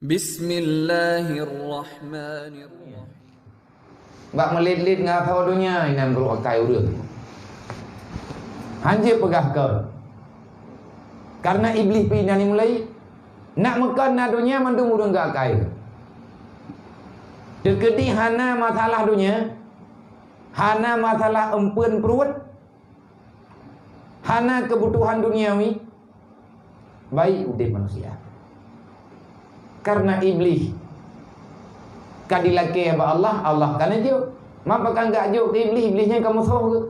Bismillahirrahmanirrahim. Bak melit-lit ngah tahu dunia ini beruk akai urang. Hanjir pegah ke. Karena iblis pindah ni mulai nak makan na dunia mandung urang gak akai. Deketi hana masalah dunia. Hana masalah empun perut. Hana kebutuhan duniawi. Baik udip manusia. Karena iblis kadilake apa Allah kan aja. Mapa kan gak juk ke iblisnya kamu tahu ke?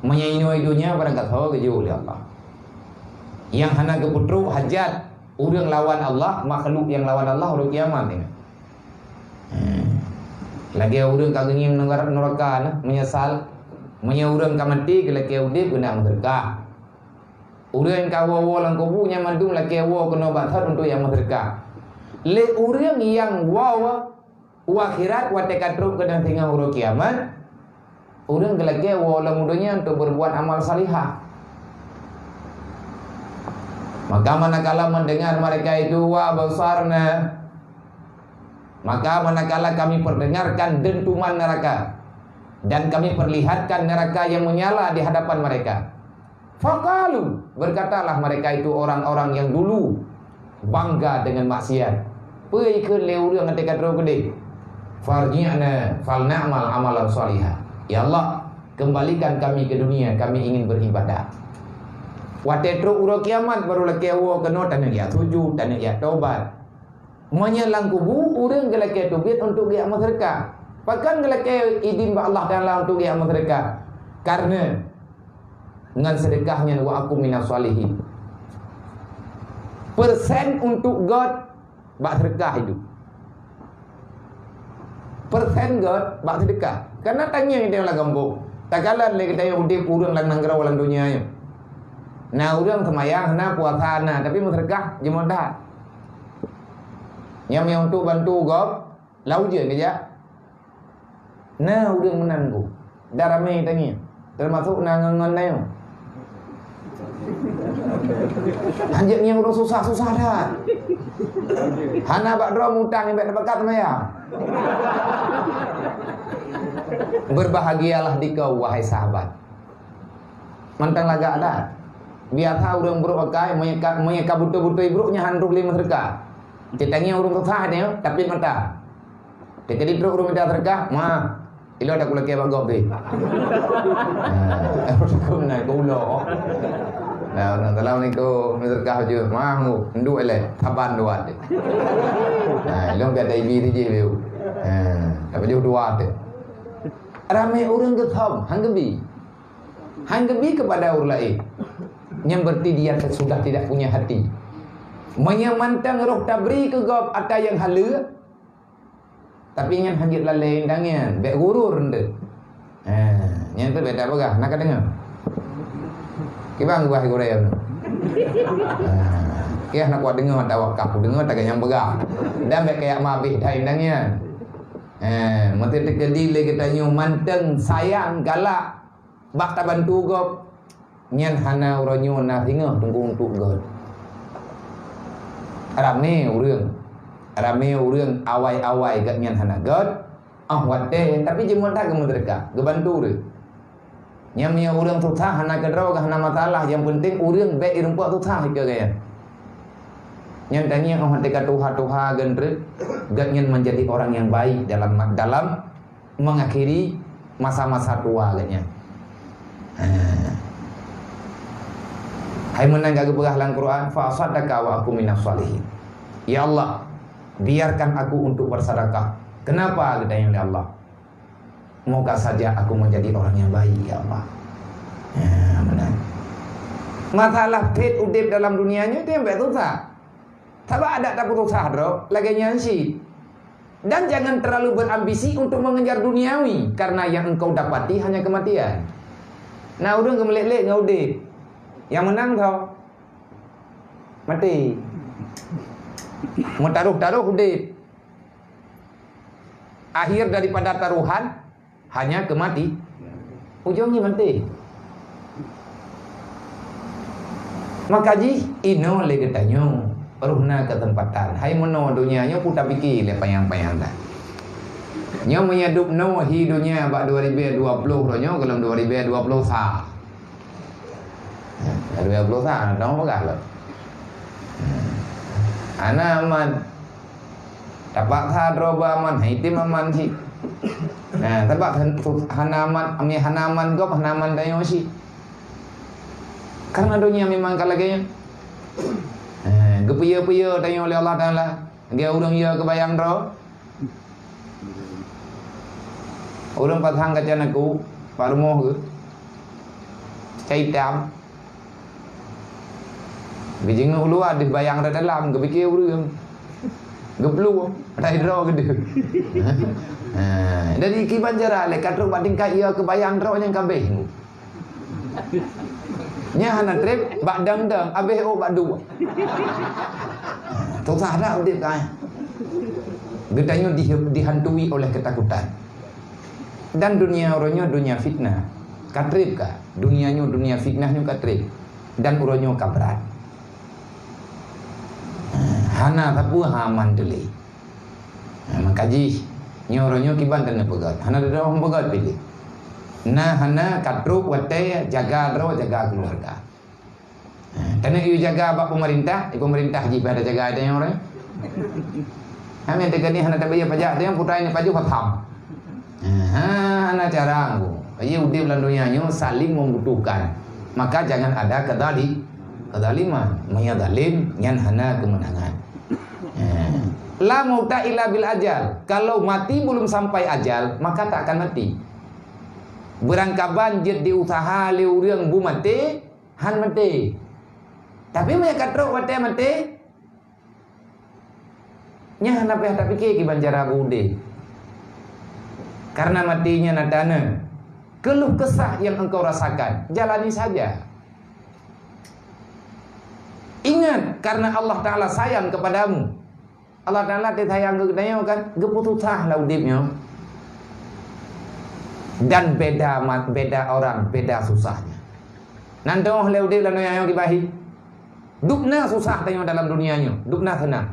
Menyainoi dunia pada gak tahu ke oleh Allah. Yang hana ke putru hajat urang lawan Allah, makhluk yang lawan Allah hari kiamat ini. Lagi urang kagengin neraka menyesal. Menya urang ka mati ke laki udip kena merdeka. Urang ka wawa lang kubunya mandung laki wawa kena batat untuk yang merdeka. Le urang yang wawa akhirat wa tekadruk kedang tinggal huru kiamat. Urang gelage wawa mudanya untuk berbuat amal salihah. Maka manakala mendengar mereka itu wa basarna, maka manakala kami perdengarkan dentuman neraka dan kami perlihatkan neraka yang menyala di hadapan mereka, faqalu, berkatalah mereka itu orang-orang yang dulu bangga dengan maksiat. Pergi ke leurang nanti kata gede. Farji'na falna'mal amalan salihah. Ya Allah, kembalikan kami ke dunia, kami ingin beribadah. Watetro uro kiamat baru laki awo kena tanah dia sujud, tanah dia taubat. Menyelang kubu urang gelake tubit untuk dia masyarakat. Bahkan gelake idin ba Allah Taala untuk dia masyarakat. Karena dengan sedekahnya wa aku minas salihin. Persen untuk God bak sedekah hidup. Persen God bak sedekah. Karena tanya kita lah gambung. Tak kalah lagi kita yang udip urang lang nanggrau lang dunia nya. Nah urang semayang na puasa na tapi sedekah jemon dah. Yang untuk bantu God lau je kerja. Nah urang menanggu. Dah ramai tanya. Termasuk nangangan na yo. Anjir yang urang susah-susah dah. Hana bak dro mutang yang dapat kat maya. Berbahagialah dikau wahai sahabat. Mantang laga ada. Biasa urang buruk akai menyeka butuh-butuh ibruknya handuk lima serka. Cetannya urang susah dia tapi mata. Tekedi truk urang minta serka, mah. Ilo ada kulaki abang gop deh. Aku nak kulo. Nah, dalam ni ko serka je, mah ngu, nduk ele, taban dua deh. Nah, ilo biar ibi tu je view. Tapi dia dua deh. Ramai orang getam, hanggebi kepada orang lain. Yang berarti dia sudah tidak punya hati. Menyamantang roh tabri ke gop ada yang hala. Tapi yang hangit lalai dangan, bek gurur ende. Yang tu beda apa gah? Nak dengar? Kibang gua goreng. Kaya nak kuat dengar tak wakaf, dengar tak yang begah. Dan bek kayak mabih dah dangan. Mesti terjadi lagi tanya manteng sayang galak bak tak bantu gop. Nyan hana uranyo na singa tunggu untuk God. Ramai urang awai-awai kat nyan hana God. Wate tapi jemon tak ke mereka, gebantu dia. Nyamnya urang susah hana kedraw hana masalah, yang penting urang baik irempuak susah ke gaya. Nyan tanya wate ka tuha gendre, God nyan menjadi orang yang baik dalam mengakhiri masa-masa tua katnya. Hai menang gak berah dalam Quran, fa sadaka wa aku minas salihin. Ya Allah, biarkan aku untuk bersedekah. Kenapa katanya oleh Allah? Moga saja aku menjadi orang yang baik ya Allah. Benar. Masalah pet udip dalam dunianya itu yang susah. Tapi ada tak susah bro, lagi nyansi. Dan jangan terlalu berambisi untuk mengejar duniawi, karena yang engkau dapati hanya kematian. Nah udah ngemelek-lek ngaudip. Yang menang tau mati. Mau taruh udip. Akhir daripada taruhan hanya kemati. Ujungnya mati. Maka ji ino le katanya Ruhna ketempatan. Hai mono dunia nyo putar fikir le payang-payang dah. Nyo menyadup no hi dunia bak 2020 ro nyo kalau 2020 sah. 2020 sah dong pegah lo. Ana aman. Dapat hadro aman, haitim aman si. Nah, sebab hanaman, ami hanaman gop hanaman dayo si. Karena dunia memang kalaganya. Gepuya-puya tanya oleh Allah Ta'ala. Dia urang ya kebayang ro. Urang pasang kaca aku, Pak Rumoh ke. Caitam. Bijing ulu ada bayang ada dalam, gepikir urang. Geplu, ada ro gede. Dari kiban jara le katro bading ka ia kebayang ro yang kabeh. Nya hana trip bak dang-dang abeh o bak dua. Tu sahara udip kai. Gedanya dihantui oleh ketakutan. Dan dunia orangnya dunia fitnah. Katrip ka. Dunianya dunia fitnahnya katrip. Dan orangnya kabrat. Hana tapu haman deli. Makaji nyorongnya kiban dan pegat. Hana ada orang pegat pilih. Nah, hana katruk wate jaga ro jaga keluarga. Tanah you jaga bak pemerintah haji pada jaga ada yang orang. Kami tegani hana tak bayar pajak dia putra ini paju fatham. Hana cara aku. Ayo udip dalam dunia nyo saling membutuhkan. Maka jangan ada kedaliman, menyadalim yang hana kemenangan. La mauta illa bil ajal. Kalau mati belum sampai ajal, maka tak akan mati. Berangkaban jet diusaha leu reung bu mati, han mati. Tapi mereka kata mati mati. Nya han apa tak fikir ki banjara bude. Karena matinya nadana. Keluh kesah yang engkau rasakan, jalani saja. Ingat karena Allah Ta'ala sayang kepadamu. Allah Ta'ala sayang kepadanya kan, geputusah lah udipnya. Dan beda orang, beda susahnya. Nandoh leudip lan yang kibahi. Dupna susah tanya dalam dunianya, dupna senang.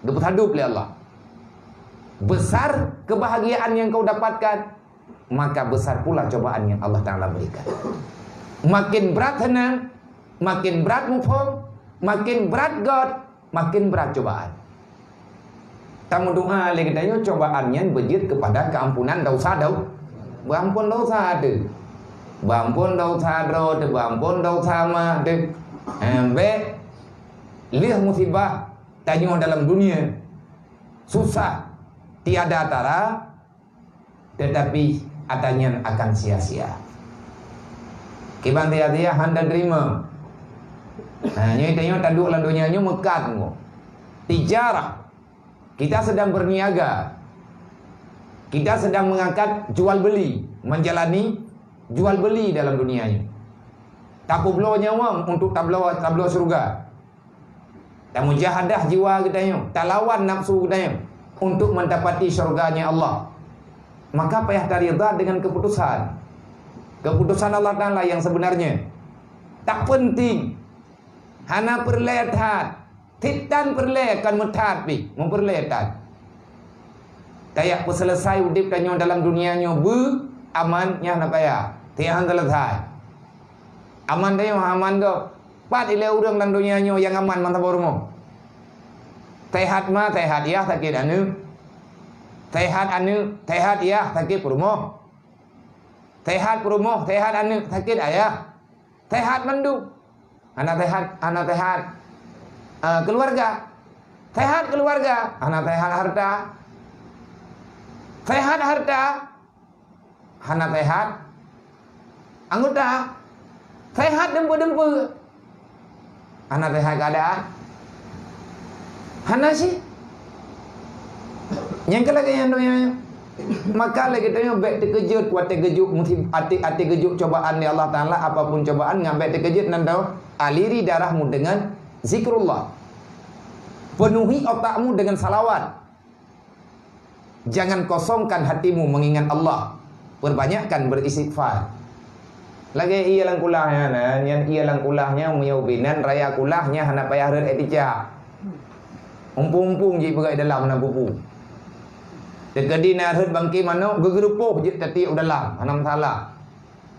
Duput hadup oleh Allah. Besar kebahagiaan yang kau dapatkan, maka besar pula cobaan yang Allah Ta'ala berikan. Makin berat senang, makin berat mufhum, makin berat God, makin berat cobaan. Tamu doa lagi tanya cobaannya bejit kepada keampunan dosa Bampun dosa ada. Bampun dosa ro, bampun dosa ma de. Ambe lihat musibah tanya dalam dunia susah tiada tara, tetapi adanya akan sia-sia. Kiban dia handa terima. Nah, nyai tanya tanduk dalam dunia nyo mekat ngo. Tijarah. Kita sedang berniaga. Kita sedang mengangkat jual beli, menjalani jual beli dalam dunianya. Tablo nyawa untuk tablo surga. Dan mujahadah jiwa kita tak lawan nafsu kita untuk mendapati surganya Allah. Maka payah taridha dengan keputusan. Keputusan Allah Ta'ala yang sebenarnya. Tak penting. Hana perlehat. Titan perlehatkan muthat pi, memperlehatkan. Kayak selesai udip tanya dalam dunianya amannya nak kaya. Tiang selesai. Aman tanya aman do. Pat ile urang dalam dunianya yang aman mantap bormo. Sehat ma sehat ya sakit anu. Sehat ya sakit purmo. Sehat purmo, sehat anu sakit ayah. Sehat mandu. Anak sehat. Keluarga. Sehat keluarga, anak sehat harta. Sehat harta, hana sehat, anggota, sehat dempu-dempu, hana sehat keadaan, hana sih, yang kelak yang doanya, maka lagi tanya baik terkejut, kuat terkejut, musib ati kejut cobaan di Allah Ta'ala, apapun cobaan, ngambil terkejut nandau, aliri darahmu dengan zikrullah, penuhi otakmu dengan salawat. Jangan kosongkan hatimu mengingat Allah. Perbanyakkan beristighfar. Lagi ia lang kulahnya, yang ia lang kulahnya umiyubinan raya kulahnya hana payah red etika. Umpung-umpung je berai dalam mana pupu. Dekadi na hud bangki mano gegerupuh je tati dalam, ana masalah.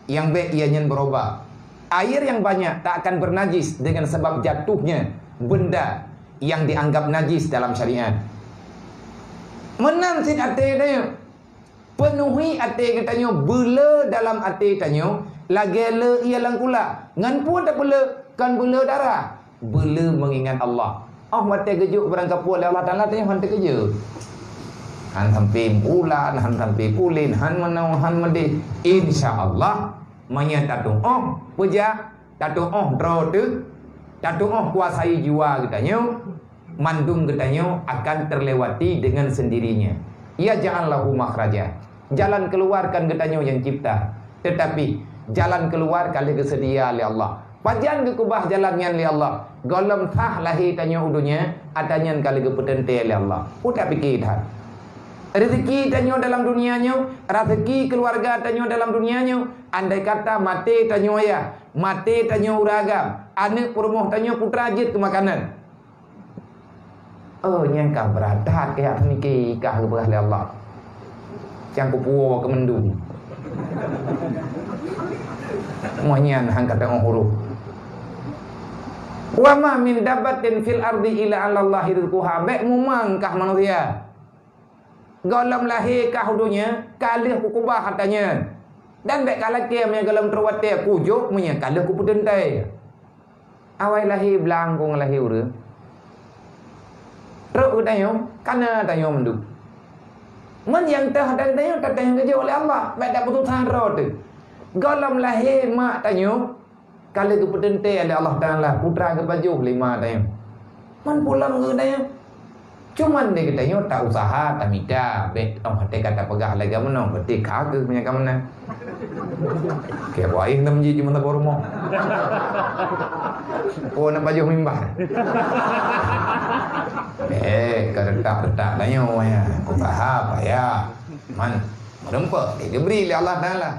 Yang baik ianya berubah. Air yang banyak tak akan bernajis dengan sebab jatuhnya benda yang dianggap najis dalam syariat. Menam sin ate dia. Penuhi ate katanya, bela dalam ate tanya, lagi le ia langkula. Ngan pun tak bela, kan bela darah. Bela mengingat Allah. Oh mati kejuk barang kapur oleh Allah Taala tanya han terkeja. Han sampai bulan, han sampai pulin, han menau, han mendih. Insya-Allah manya tatu oh puja tatu oh draw tu tatu oh kuasai jiwa katanya mandum katanya akan terlewati dengan sendirinya. Ya ja'allahu makhraja, jalan keluarkan katanya yang cipta, tetapi jalan keluar kali kesedia oleh Allah. Pajan ke kubah jalannya oleh Allah, golem tah lahir tanya udunya adanya kali ke petente oleh Allah. Udah pikir dah rezeki tanyo dalam dunianya, rezeki keluarga tanyo dalam dunianya. Andai kata mati tanyo ya, mati tanyo uragam, anak perumuh tanyo putra jit ke makanan. Oh nyangka beradat kayak niki kah ke oleh Allah. Yang kupuo ke mendung. Mohnyan hang kata huruf. Wa ma min dabbatin fil ardi illa 'ala Allahi rizquha. Baik mumangkah manusia. Golem lahir kah hudunya, kalih ku kubah katanya. Dan baik kalah kia punya golem terwatir kujuk punya kalih ku putentai. Awai lahir belangkung lahir ura. Teruk katanya, kana tanya menduk. Men yang tah tanya katanya kerja oleh Allah, baik dak putusan roh tu. Golem lahir mak tanya, kalih ku putentai oleh Allah Taala, putra ke baju lima tanya. Man pulang ke tanya. Cuman dia katanya tak usaha, tak minta. Baik, hati kata pegah lagi mana. Berarti kagak punya ke mana. Kayak baik nak menjadi cuma tak rumah. Oh, nak baju mimbar. Keretak-retak tanya. Usaha, payah. Man, merempak. Dia beri oleh Allah Ta'ala.